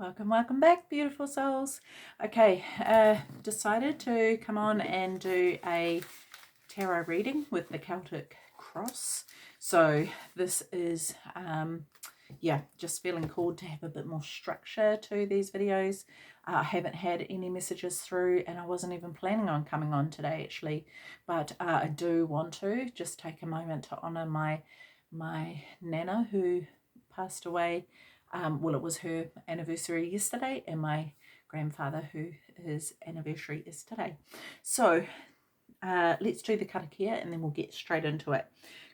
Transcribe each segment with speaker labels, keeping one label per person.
Speaker 1: Welcome back, beautiful souls. Okay, decided to come on and do a tarot reading with the Celtic Cross. So this is, just feeling called to have a bit more structure to these videos. I haven't had any messages through, and I wasn't even planning on coming on today, actually. But I do want to just take a moment to honour my Nana, who passed away. Well, it was her anniversary yesterday, and my grandfather, who his anniversary is today. So let's do the karakia and then we'll get straight into it.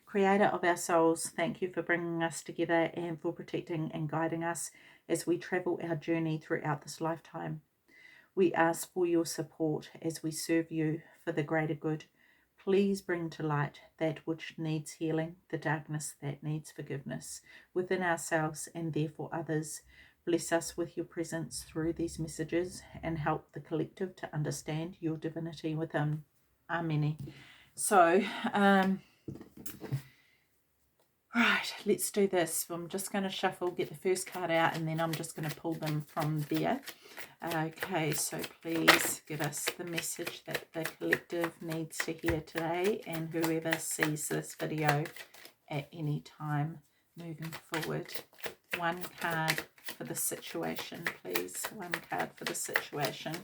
Speaker 1: Creator of our souls, thank you for bringing us together and for protecting and guiding us as we travel our journey throughout this lifetime. We ask for your support as we serve you for the greater good. Please bring to light that which needs healing, the darkness that needs forgiveness within ourselves and therefore others. Bless us with your presence through these messages and help the collective to understand your divinity within. Amen. So, right, let's do this. I'm just going to shuffle, get the first card out, and then I'm just going to pull them from there. Okay, so please give us the message that the collective needs to hear today, and whoever sees this video at any time moving forward. One card for the situation, please. One card for the situation.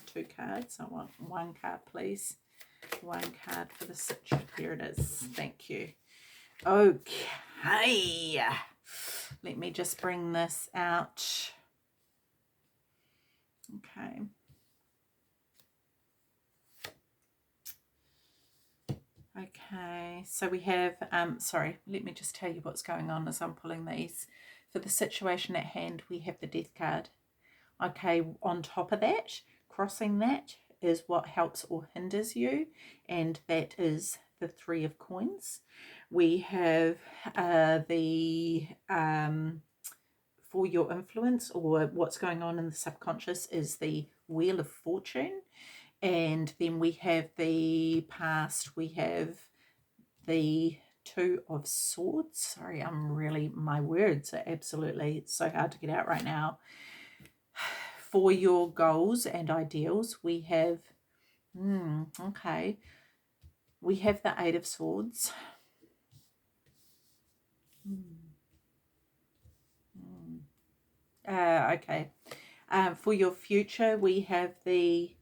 Speaker 1: Two cards. I want one card, please. One card for the situation. Here it is. Thank you. Okay. Let me just bring this out. Okay. Okay, so we have, sorry, let me just tell you what's going on as I'm pulling these. For the situation at hand, we have the Death card. Okay, on top of that, crossing that is what helps or hinders you, and that is the Three of Coins. We have for your influence, or what's going on in the subconscious, is the Wheel of Fortune. And then we have the past, we have the Two of Swords. Sorry, my words are absolutely so hard to get out right now. For your goals and ideals, we have, okay, we have the Eight of Swords. Okay. For your future, we have the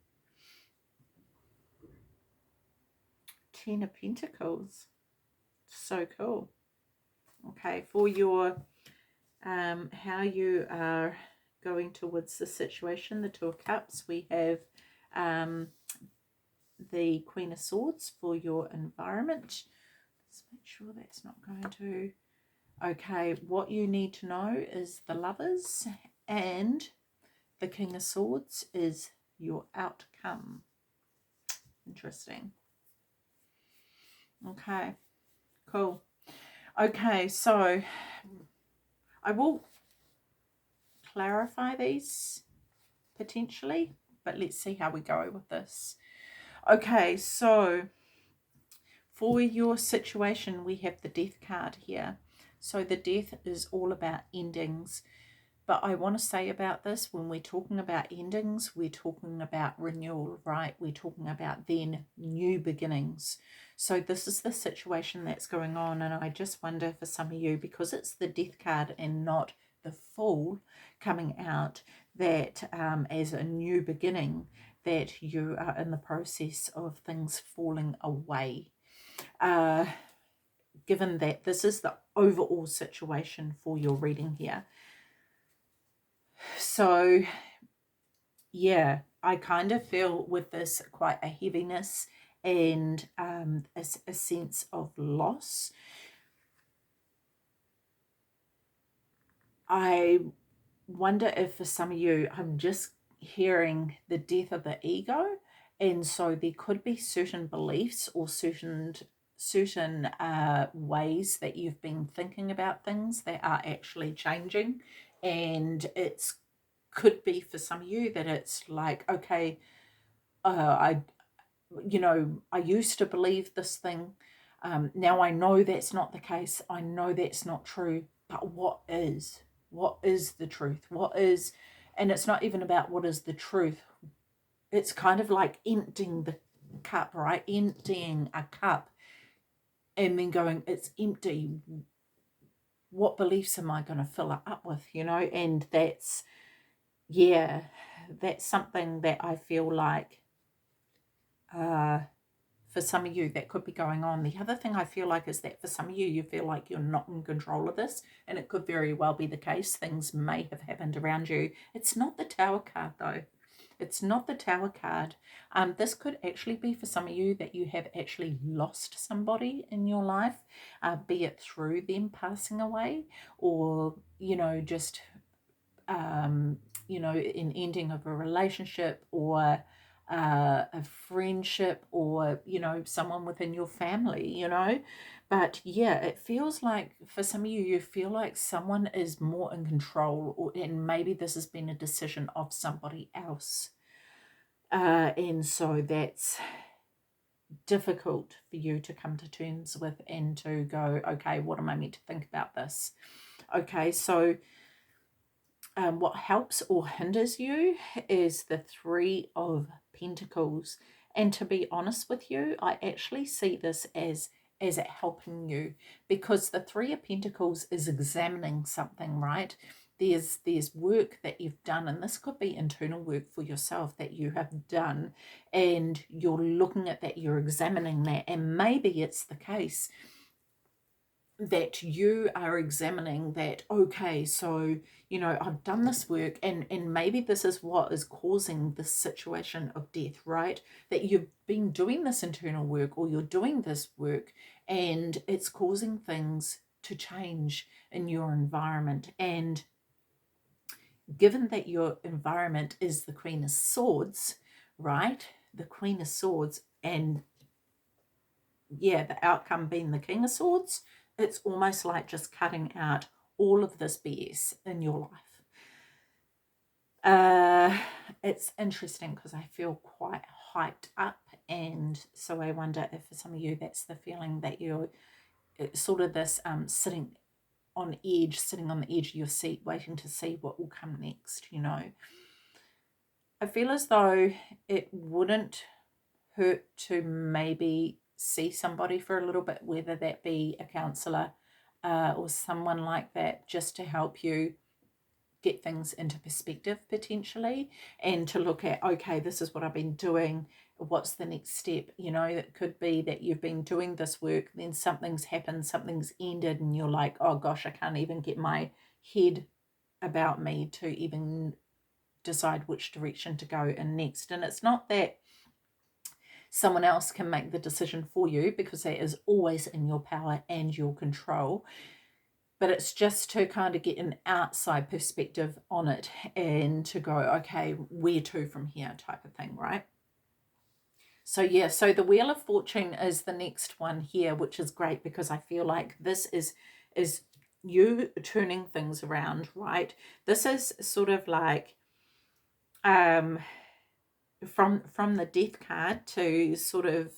Speaker 1: Ten of Pentacles. So cool. Okay, for your how you are going towards the situation, the Two of Cups, we have the Queen of Swords. For your environment, let's make sure that's not going to. Okay, what you need to know is the Lovers, and the King of Swords is your outcome. Interesting. Okay, cool. Okay, so I will clarify these potentially, but let's see how we go with this. Okay, so for your situation, we have the Death card here. So the Death is all about endings. But I want to say about this, when we're talking about endings, we're talking about renewal, right? We're talking about then new beginnings. So this is the situation that's going on. And I just wonder for some of you, because it's the Death card and not the Fool coming out, that as a new beginning, that you are in the process of things falling away. Given that this is the overall situation for your reading here. So, yeah, I kind of feel with this quite a heaviness and a sense of loss. I wonder if for some of you, I'm just hearing the death of the ego. And so there could be certain beliefs or certain ways that you've been thinking about things that are actually changing. And it's could be for some of you that it's like, okay, I used to believe this thing. Now I know that's not the case. I know that's not true. But what is? what is the truth? What is, and it's not even about what is the truth. It's kind of like emptying the cup, right? Emptying a cup and then going, it's empty. What beliefs am I going to fill it up with, you know? And that's, yeah, that's something that I feel like for some of you that could be going on. The other thing I feel like is that for some of you, you feel like you're not in control of this, and it could very well be the case. Things may have happened around you. It's not the Tower card though. It's not the Tower card. This could actually be for some of you that you have actually lost somebody in your life, be it through them passing away, or, you know, just, you know, an ending of a relationship, or a friendship, or, you know, someone within your family, you know. But yeah, it feels like for some of you, you feel like someone is more in control, or, and maybe this has been a decision of somebody else. And so that's difficult for you to come to terms with and to go, okay, what am I meant to think about this? Okay, so what helps or hinders you is the Three of Pentacles. And to be honest with you, I actually see this as it helping you, because the Three of Pentacles is examining something, right? There's work that you've done, and this could be internal work for yourself that you have done, and you're looking at that, you're examining that, and maybe it's the case that you are examining that, okay, so, you know, I've done this work, and maybe this is what is causing this situation of death, right? That you've been doing this internal work, or you're doing this work, and it's causing things to change in your environment. And given that your environment is the Queen of Swords, right? The Queen of Swords, and yeah, the outcome being the King of Swords, it's almost like just cutting out all of this BS in your life. It's interesting because I feel quite hyped up, and so I wonder if for some of you that's the feeling, that you're sort of this sitting on the edge of your seat, waiting to see what will come next, you know. I feel as though it wouldn't hurt to maybe see somebody for a little bit, whether that be a counsellor or someone like that, just to help you get things into perspective potentially, and to look at, okay, this is what I've been doing, what's the next step? You know, it could be that you've been doing this work, then something's happened, something's ended, and you're like, oh gosh, I can't even get my head about me to even decide which direction to go in next. And it's not that someone else can make the decision for you, because that is always in your power and your control, but it's just to kind of get an outside perspective on it, and to go, okay, where to from here, type of thing, right? So yeah, so the Wheel of Fortune is the next one here, which is great, because I feel like this is you turning things around, right? This is sort of like from the Death card to sort of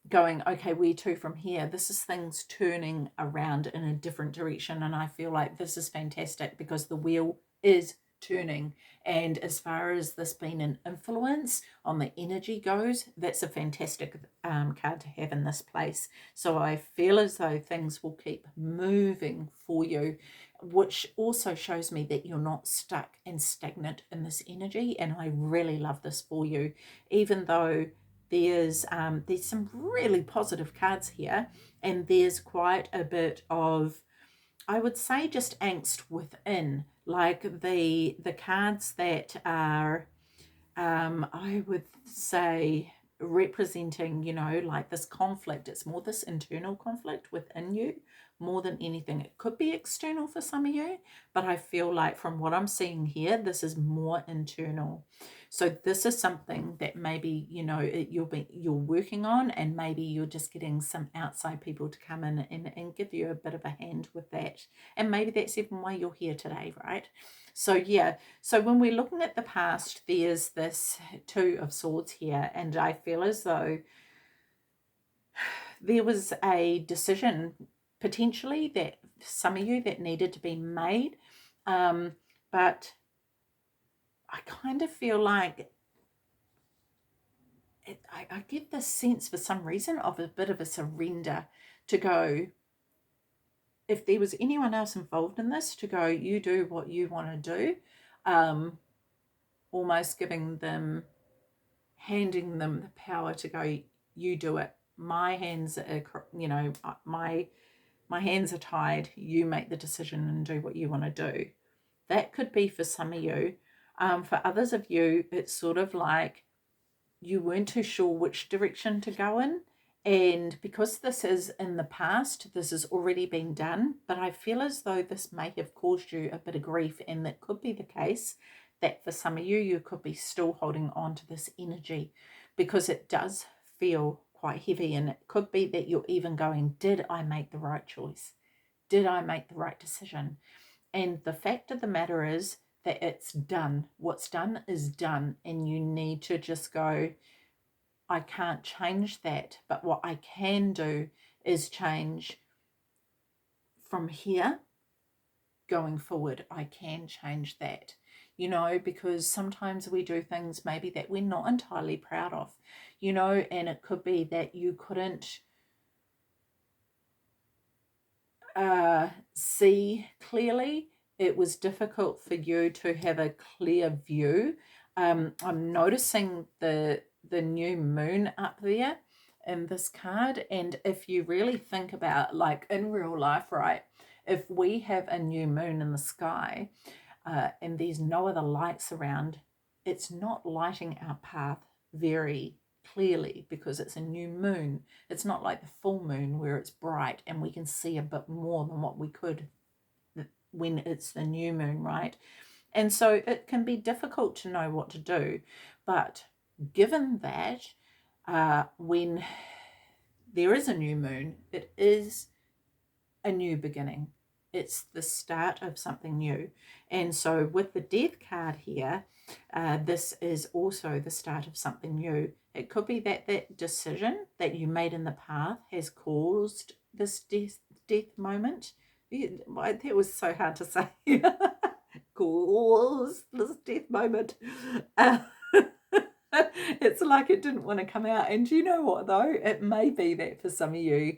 Speaker 1: going, okay, where to from here? This is things turning around in a different direction, and I feel like this is fantastic, because the wheel is turning, and as far as this being an influence on the energy goes, that's a fantastic card to have in this place. So I feel as though things will keep moving for you, which also shows me that you're not stuck and stagnant in this energy, and I really love this for you. Even though there's some really positive cards here, and there's quite a bit of, I would say, just angst within, like the cards that are I would say representing, you know, like this conflict. It's more this internal conflict within you more than anything. It could be external for some of you, but I feel like from what I'm seeing here, this is more internal. So this is something that maybe, you know, you're working on, and maybe you're just getting some outside people to come in and give you a bit of a hand with that. And maybe that's even why you're here today, right? So yeah, so when we're looking at the past, there's this Two of Swords here, and I feel as though there was a decision potentially that some of you that needed to be made. But I kind of feel like I get this sense for some reason of a bit of a surrender to go, if there was anyone else involved in this, to go, you do what you want to do, almost handing them the power to go, you do it. My hands are, my hands are tied. You make the decision and do what you want to do. That could be for some of you. For others of you, it's sort of like you weren't too sure which direction to go in. And because this is in the past, this has already been done, but I feel as though this may have caused you a bit of grief, and that could be the case that for some of you, you could be still holding on to this energy because it does feel quite heavy. And it could be that you're even going, did I make the right choice? Did I make the right decision? And the fact of the matter is that it's done. What's done is done. And you need to just go, I can't change that. But what I can do is change from here going forward. I can change that, because sometimes we do things maybe that we're not entirely proud of, and it could be that you couldn't see clearly. It was difficult for you to have a clear view. I'm noticing the new moon up there in this card, and if you really think about, like, in real life, right, if we have a new moon in the sky and there's no other lights around, it's not lighting our path very clearly because it's a new moon. It's not like the full moon where it's bright and we can see a bit more than what we could when it's the new moon, right? And so it can be difficult to know what to do. But given that, when there is a new moon, it is a new beginning. It's the start of something new. And so with the Death card here, this is also the start of something new. It could be that that decision that you made in the past has caused this death moment. That was so hard to say. Caused this death moment. It's like it didn't want to come out. And you know what, though? It may be that for some of you,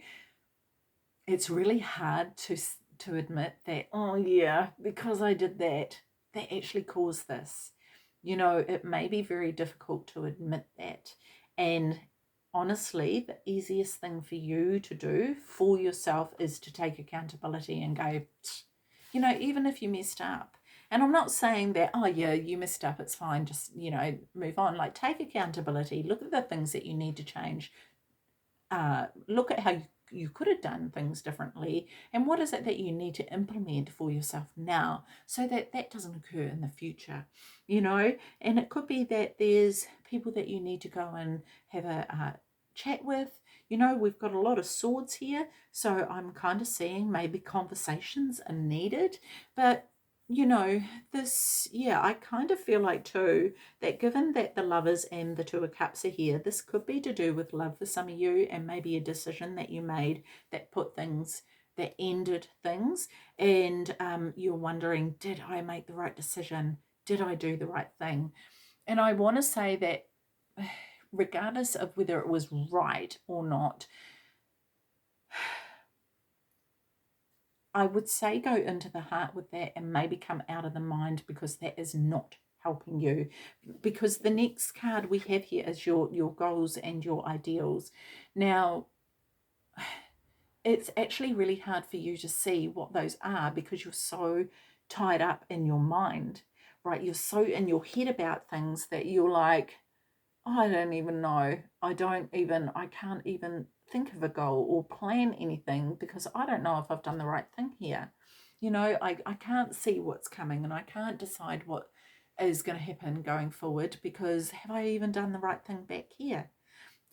Speaker 1: it's really hard to admit that, oh yeah, because I did that actually caused this. It may be very difficult to admit that. And honestly, the easiest thing for you to do for yourself is to take accountability and go, even if you messed up. And I'm not saying that, oh yeah, you messed up, it's fine, just, move on. Like, take accountability, look at the things that you need to change. Look at how you could have done things differently, and what is it that you need to implement for yourself now so that that doesn't occur in the future, and it could be that there's people that you need to go and have a chat with. We've got a lot of swords here, so I'm kind of seeing maybe conversations are needed. But I kind of feel like too that given that the Lovers and the Two of Cups are here, this could be to do with love for some of you, and maybe a decision that you made that ended things, and you're wondering, did I make the right decision? Did I do the right thing? And I want to say that regardless of whether it was right or not, I would say go into the heart with that and maybe come out of the mind, because that is not helping you. Because the next card we have here is your goals and your ideals. Now, it's actually really hard for you to see what those are because you're so tied up in your mind, right? You're so in your head about things that you're like, I don't even know. I can't even think of a goal or plan anything because I don't know if I've done the right thing here. I can't see what's coming, and I can't decide what is going to happen going forward because have I even done the right thing back here?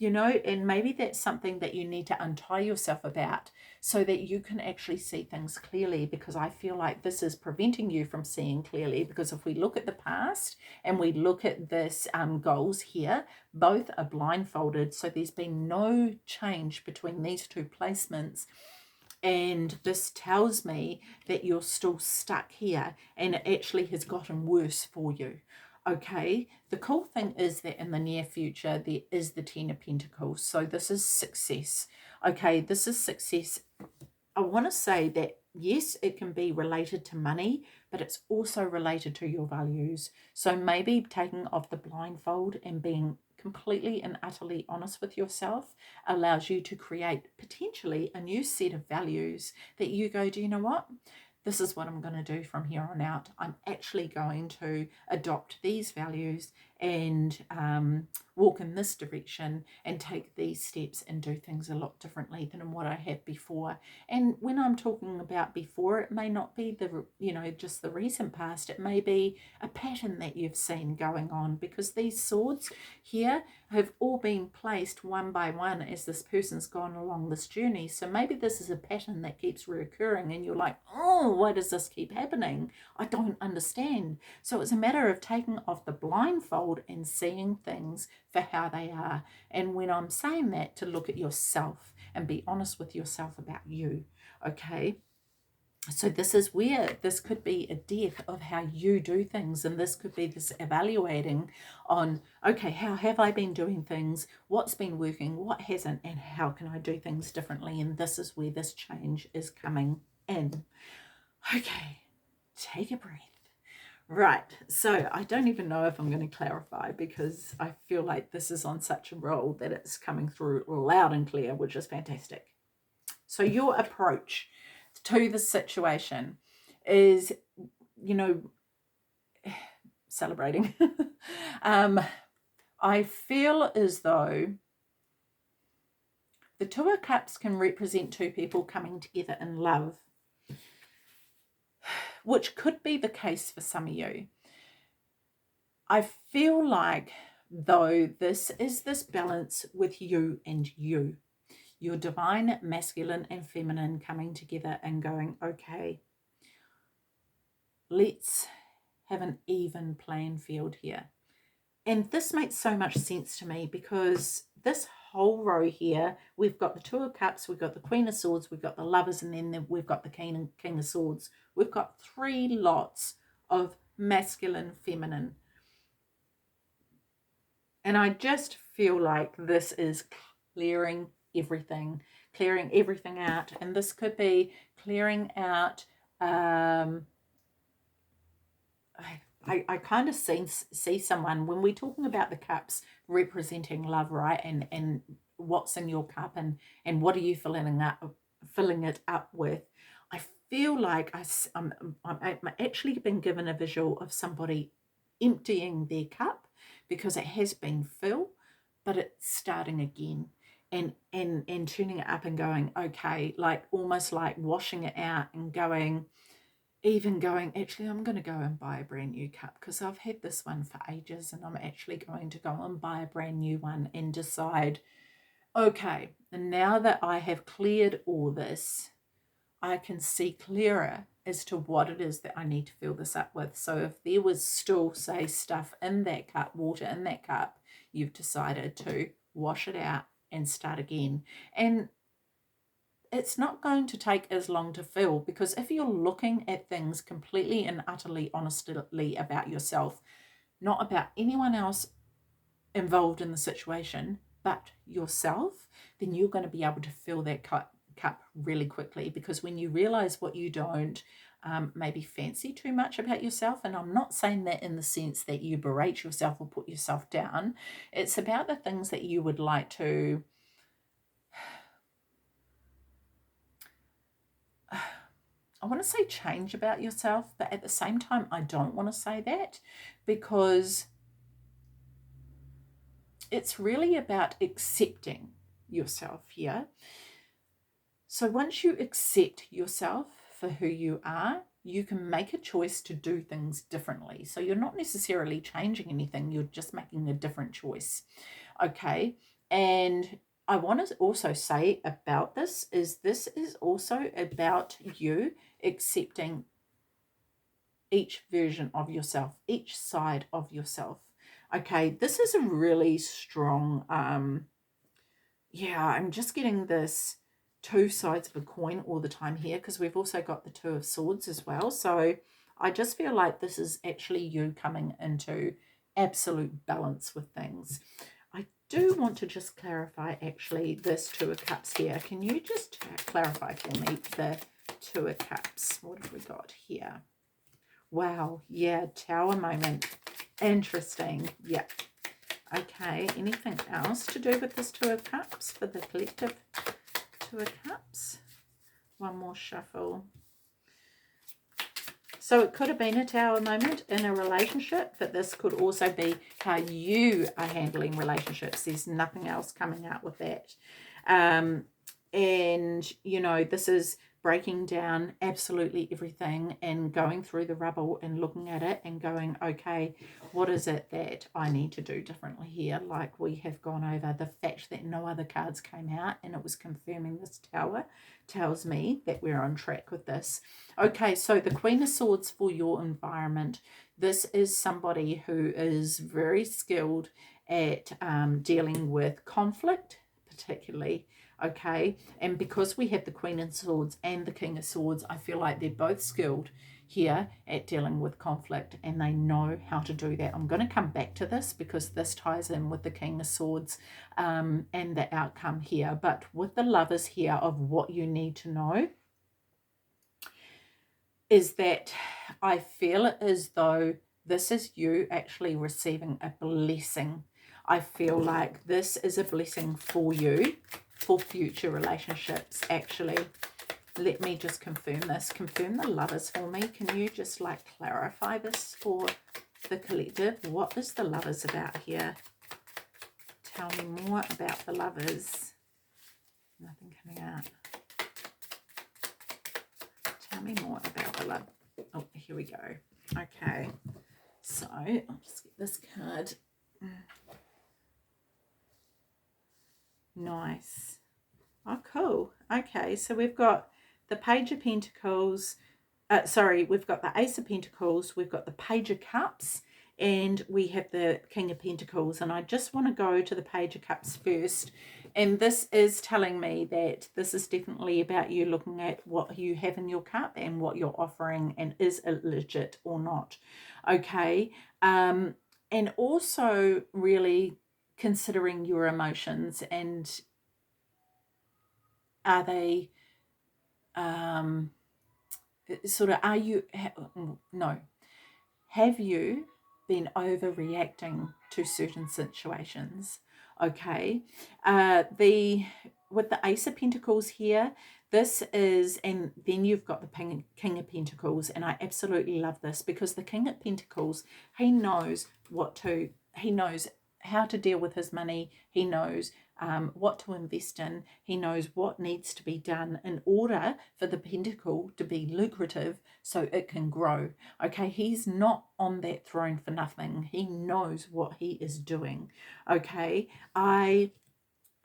Speaker 1: And maybe that's something that you need to untie yourself about so that you can actually see things clearly, because I feel like this is preventing you from seeing clearly. Because if we look at the past and we look at this goals here, both are blindfolded, so there's been no change between these two placements. And this tells me that you're still stuck here and it actually has gotten worse for you. Okay, the cool thing is that in the near future, there is the Ten of Pentacles. So this is success. Okay, this is success. I want to say that, yes, it can be related to money, but it's also related to your values. So maybe taking off the blindfold and being completely and utterly honest with yourself allows you to create potentially a new set of values that you go, do you know what? This is what I'm going to do from here on out. I'm actually going to adopt these values and walk in this direction and take these steps and do things a lot differently than what I have before. And when I'm talking about before, it may not be the, just the recent past. It may be a pattern that you've seen going on, because these swords here have all been placed one by one as this person's gone along this journey. So maybe this is a pattern that keeps reoccurring and you're like, oh, why does this keep happening? I don't understand. So it's a matter of taking off the blindfold and seeing things for how they are. And when I'm saying that, to look at yourself and be honest with yourself about you. Okay, so this is where this could be a death of how you do things, and this could be this evaluating on, okay, how have I been doing things, what's been working, what hasn't, and how can I do things differently. And this is where this change is coming in. Okay, take a breath. Right, so I don't even know if I'm going to clarify, because I feel like this is on such a roll that it's coming through loud and clear, which is fantastic. So your approach to the situation is, celebrating. I feel as though the Two of Cups can represent two people coming together in love, which could be the case for some of you. I feel like, though, this is this balance with you and you. Your divine masculine and feminine coming together and going, okay, let's have an even playing field here. And this makes so much sense to me, because this whole row here, we've got the Two of Cups, we've got the Queen of Swords, we've got the Lovers, and then we've got the King of Swords. We've got 3 lots of masculine, feminine. And I just feel like this is clearing everything out. And this could be clearing out, I kind of see someone, when we're talking about the cups representing love, right? And what's in your cup, and what are you filling it up with? I feel like I'm actually been given a visual of somebody emptying their cup, because it has been filled, but it's starting again, and turning it up and going, okay, like almost like washing it out and going, actually, I'm going to go and buy a brand new cup, because I've had this one for ages, and I'm actually going to go and buy a brand new one and decide, okay, and now that I have cleared all this, I can see clearer as to what it is that I need to fill this up with. So if there was still, say, stuff in that cup, water in that cup, you've decided to wash it out and start again. And it's not going to take as long to fill, because if you're looking at things completely and utterly honestly about yourself, not about anyone else involved in the situation, but yourself, then you're going to be able to fill that cup really quickly. Because when you realize what you don't maybe fancy too much about yourself, and I'm not saying that in the sense that you berate yourself or put yourself down, it's about the things that you would like to I want to say change about yourself, but at the same time, I don't want to say that, because it's really about accepting yourself here. So once you accept yourself for who you are, you can make a choice to do things differently. So you're not necessarily changing anything, you're just making a different choice. Okay, and I want to also say about this is also about you accepting each version of yourself, each side of yourself. Okay, this is a really strong, I'm just getting this two sides of a coin all the time here, because we've also got the Two of Swords as well. So I just feel like this is actually you coming into absolute balance with things. I do want to just clarify actually this Two of Cups here. Can you just clarify for me the Two of Cups? What have we got here? Wow, yeah, Tower moment. Interesting. Yeah. Okay, anything else to do with this Two of Cups for the collective Two of Cups? One more shuffle. So it could have been a Tower moment in a relationship, but this could also be how you are handling relationships. There's nothing else coming out with that. And, you know, this is breaking down absolutely everything and going through the rubble and looking at it and going, okay, what is it that I need to do differently here? Like we have gone over the fact that no other cards came out and it was confirming this Tower tells me that we're on track with this. Okay, so the Queen of Swords for your environment. This is somebody who is very skilled at dealing with conflict, particularly. Okay, and because we have the Queen of Swords and the King of Swords, I feel like they're both skilled here at dealing with conflict and they know how to do that. I'm going to come back to this because this ties in with the King of Swords and the outcome here. But with the Lovers here of what you need to know is that I feel as though this is you actually receiving a blessing. I feel like this is a blessing for you for future relationships, actually. Let me just confirm this. Confirm the Lovers for me. Can you just like clarify this for the collective? What is the Lovers about here? Tell me more about the Lovers. Nothing coming out. Tell me more about the love. Oh, here we go. Okay. So I'll just get this card. Nice. Oh, cool. Okay, so we've got the Page of Pentacles. We've got the Ace of Pentacles. We've got the Page of Cups. And we have the King of Pentacles. And I just want to go to the Page of Cups first. And this is telling me that this is definitely about you looking at what you have in your cup and what you're offering and is it legit or not. Okay. And also really considering your emotions and are they sort of, have you been overreacting to certain situations? Okay, with the Ace of Pentacles here, this is, and then you've got the King of Pentacles, and I absolutely love this because the King of Pentacles, he knows how to deal with his money. He knows what to invest in. He knows what needs to be done in order for the pentacle to be lucrative so it can grow. Okay, he's not on that throne for nothing. He knows what he is doing. Okay, I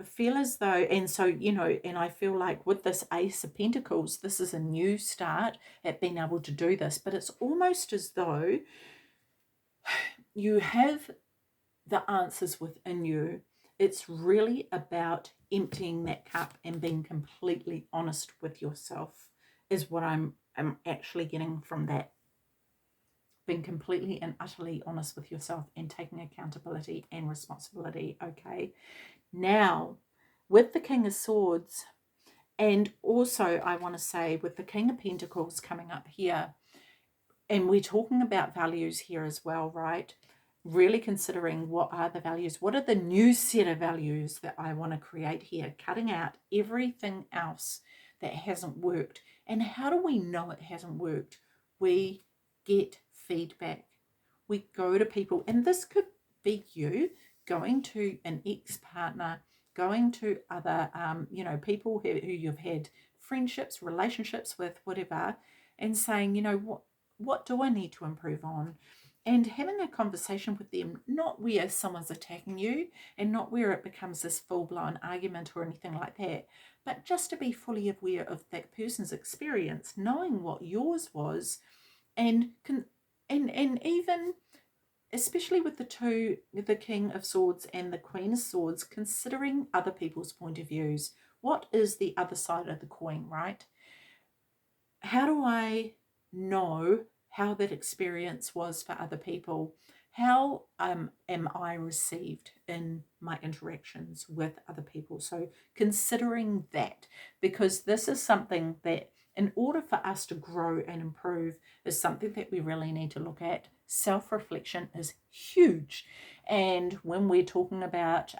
Speaker 1: feel as though, and so, you know, and I feel like with this Ace of Pentacles, this is a new start at being able to do this, but it's almost as though you have the answers within you. It's really about emptying that cup and being completely honest with yourself is what I'm actually getting from that. Being completely and utterly honest with yourself and taking accountability and responsibility. Okay. Now, with the King of Swords, and also I want to say with the King of Pentacles coming up here, and we're talking about values here as well, right? Really considering what are the values, what are the new set of values that I want to create here, cutting out everything else that hasn't worked. And how do we know it hasn't worked? We get feedback. We go to people, and this could be you going to an ex-partner, going to other, people who you've had friendships, relationships with, whatever, and saying, what do I need to improve on? And having a conversation with them, not where someone's attacking you and not where it becomes this full-blown argument or anything like that, but just to be fully aware of that person's experience, knowing what yours was, and even, especially with the King of Swords and the Queen of Swords, considering other people's point of views. what is the other side of the coin, right? How do I know how that experience was for other people? How am I received in my interactions with other people? So considering that, because this is something that in order for us to grow and improve is something that we really need to look at. Self-reflection is huge. And when we're talking about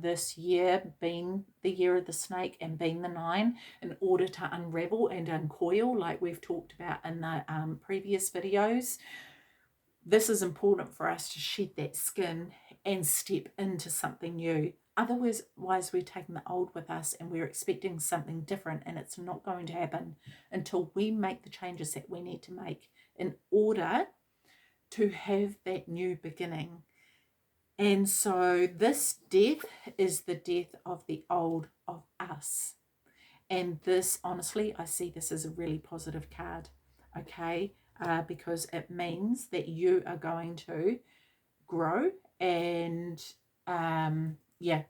Speaker 1: this year being the year of the snake and being the 9, in order to unravel and uncoil, like we've talked about in the previous videos, this is important for us to shed that skin and step into something new. Otherwise, we're taking the old with us and we're expecting something different, and it's not going to happen until we make the changes that we need to make in order to have that new beginning. And so this death is the death of the old of us. And this, honestly, I see this as a really positive card, okay? Because it means that you are going to grow and,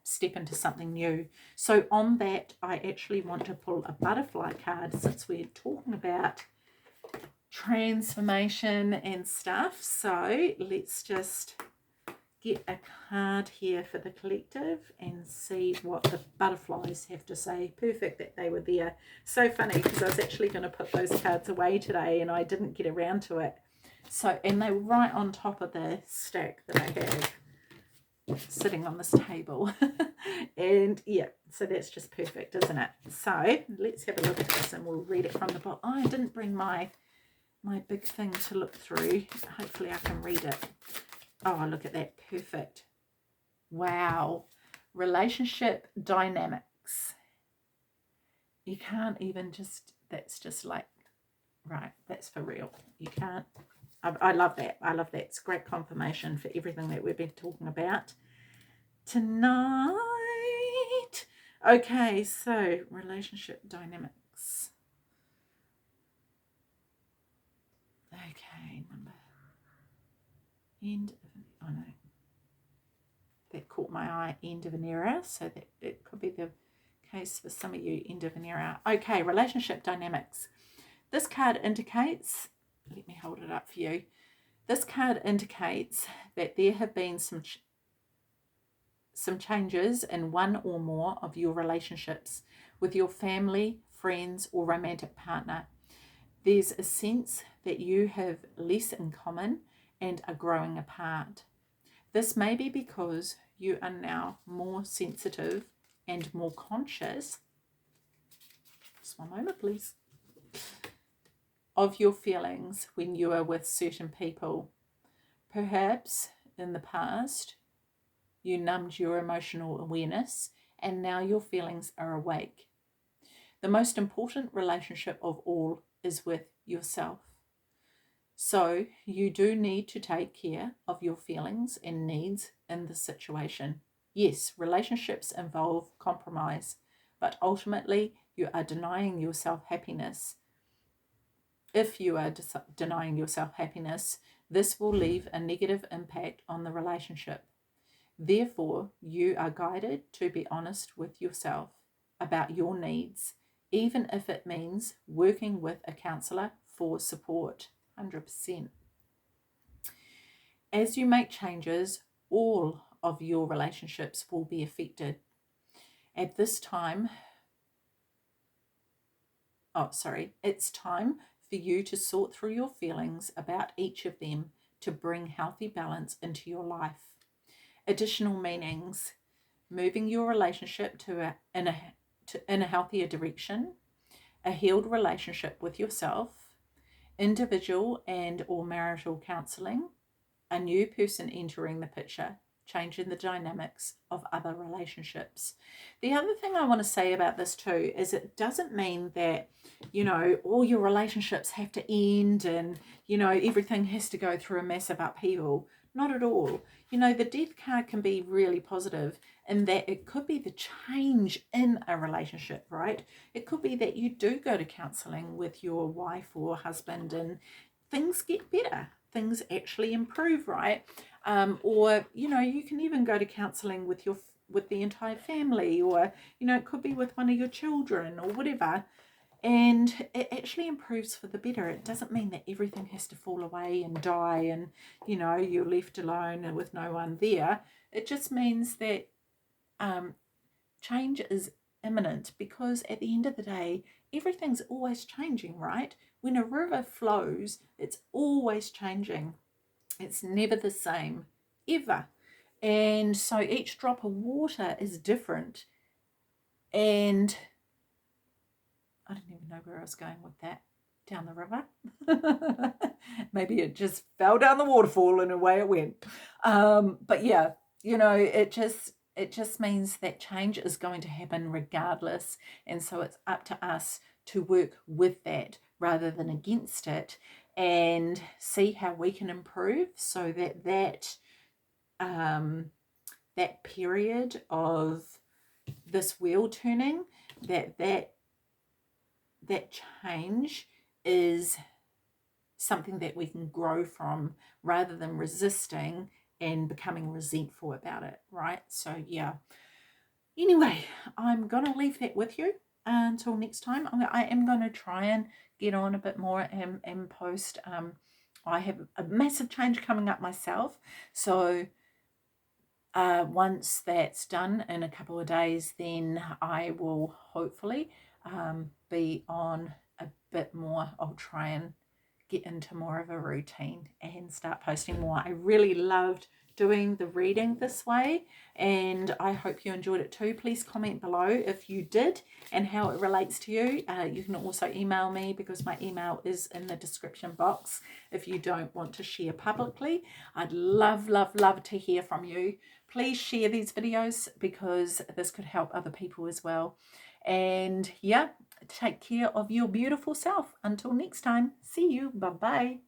Speaker 1: step into something new. So on that, I actually want to pull a butterfly card since we're talking about transformation and stuff. So let's just get a card here for the collective and see what the butterflies have to say. Perfect that they were there. So funny, because I was actually going to put those cards away today and I didn't get around to it. So, and they were right on top of the stack that I have sitting on this table. And yeah, so that's just perfect, isn't it? So let's have a look at this and we'll read it from the book. Oh, I didn't bring my big thing to look through. Hopefully I can read it. Oh, look at that. Perfect. Wow. Relationship dynamics. You can't even just, that's just like, right, that's for real. You can't. I love that. I love that. It's great confirmation for everything that we've been talking about tonight. Okay, so relationship dynamics. Okay, number. End of, oh no. That caught my eye, end of an era. So that it could be the case for some of you, end of an era. Okay, relationship dynamics. This card indicates, let me hold it up for you. This card indicates that there have been some changes in one or more of your relationships with your family, friends, or romantic partner. There's a sense that you have less in common and are growing apart. This may be because you are now more sensitive and more conscious. Just one moment, please. Of your feelings when you are with certain people. Perhaps in the past, you numbed your emotional awareness and now your feelings are awake. The most important relationship of all is with yourself. So you do need to take care of your feelings and needs in this situation. Yes, relationships involve compromise, but ultimately you are denying yourself happiness. If you are denying yourself happiness, this will leave a negative impact on the relationship. Therefore, you are guided to be honest with yourself about your needs, even if it means working with a counsellor for support. 100%. As you make changes, all of your relationships will be affected. At this time, it's time for you to sort through your feelings about each of them to bring healthy balance into your life. Additional meanings: moving your relationship in a healthier direction, a healed relationship with yourself, individual and or marital counselling, a new person entering the picture, changing the dynamics of other relationships. The other thing I want to say about this too is it doesn't mean that, all your relationships have to end and, everything has to go through a massive upheaval. Not at all. The death card can be really positive in that it could be the change in a relationship, right? It could be that you do go to counselling with your wife or husband and things get better. Things actually improve, right? Or, you can even go to counselling with your with the entire family, or it could be with one of your children or whatever. And it actually improves for the better. It doesn't mean that everything has to fall away and die and you're left alone and with no one there. It just means that change is imminent, because at the end of the day, everything's always changing, right? When a river flows, it's always changing. It's never the same, ever. And so each drop of water is different. And I didn't even know where I was going with that. Down the river. Maybe it just fell down the waterfall and away it went. But yeah, it just means that change is going to happen regardless. And so it's up to us to work with that rather than against it, and see how we can improve, so that that period of this wheel turning, that change is something that we can grow from, rather than resisting and becoming resentful about it, right? So yeah. Anyway, I'm going to leave that with you until next time. I am going to try and get on a bit more and post. I have a massive change coming up myself. So once that's done in a couple of days, then I will hopefully be on a bit more. I'll try and get into more of a routine and start posting more. I really loved doing the reading this way, and I hope you enjoyed it too. Please comment below if you did and how it relates to you. You can also email me, because my email is in the description box if you don't want to share publicly. I'd love to hear from you. Please share these videos, because this could help other people as well. And yeah, take care of your beautiful self. Until next time, see you. Bye-bye.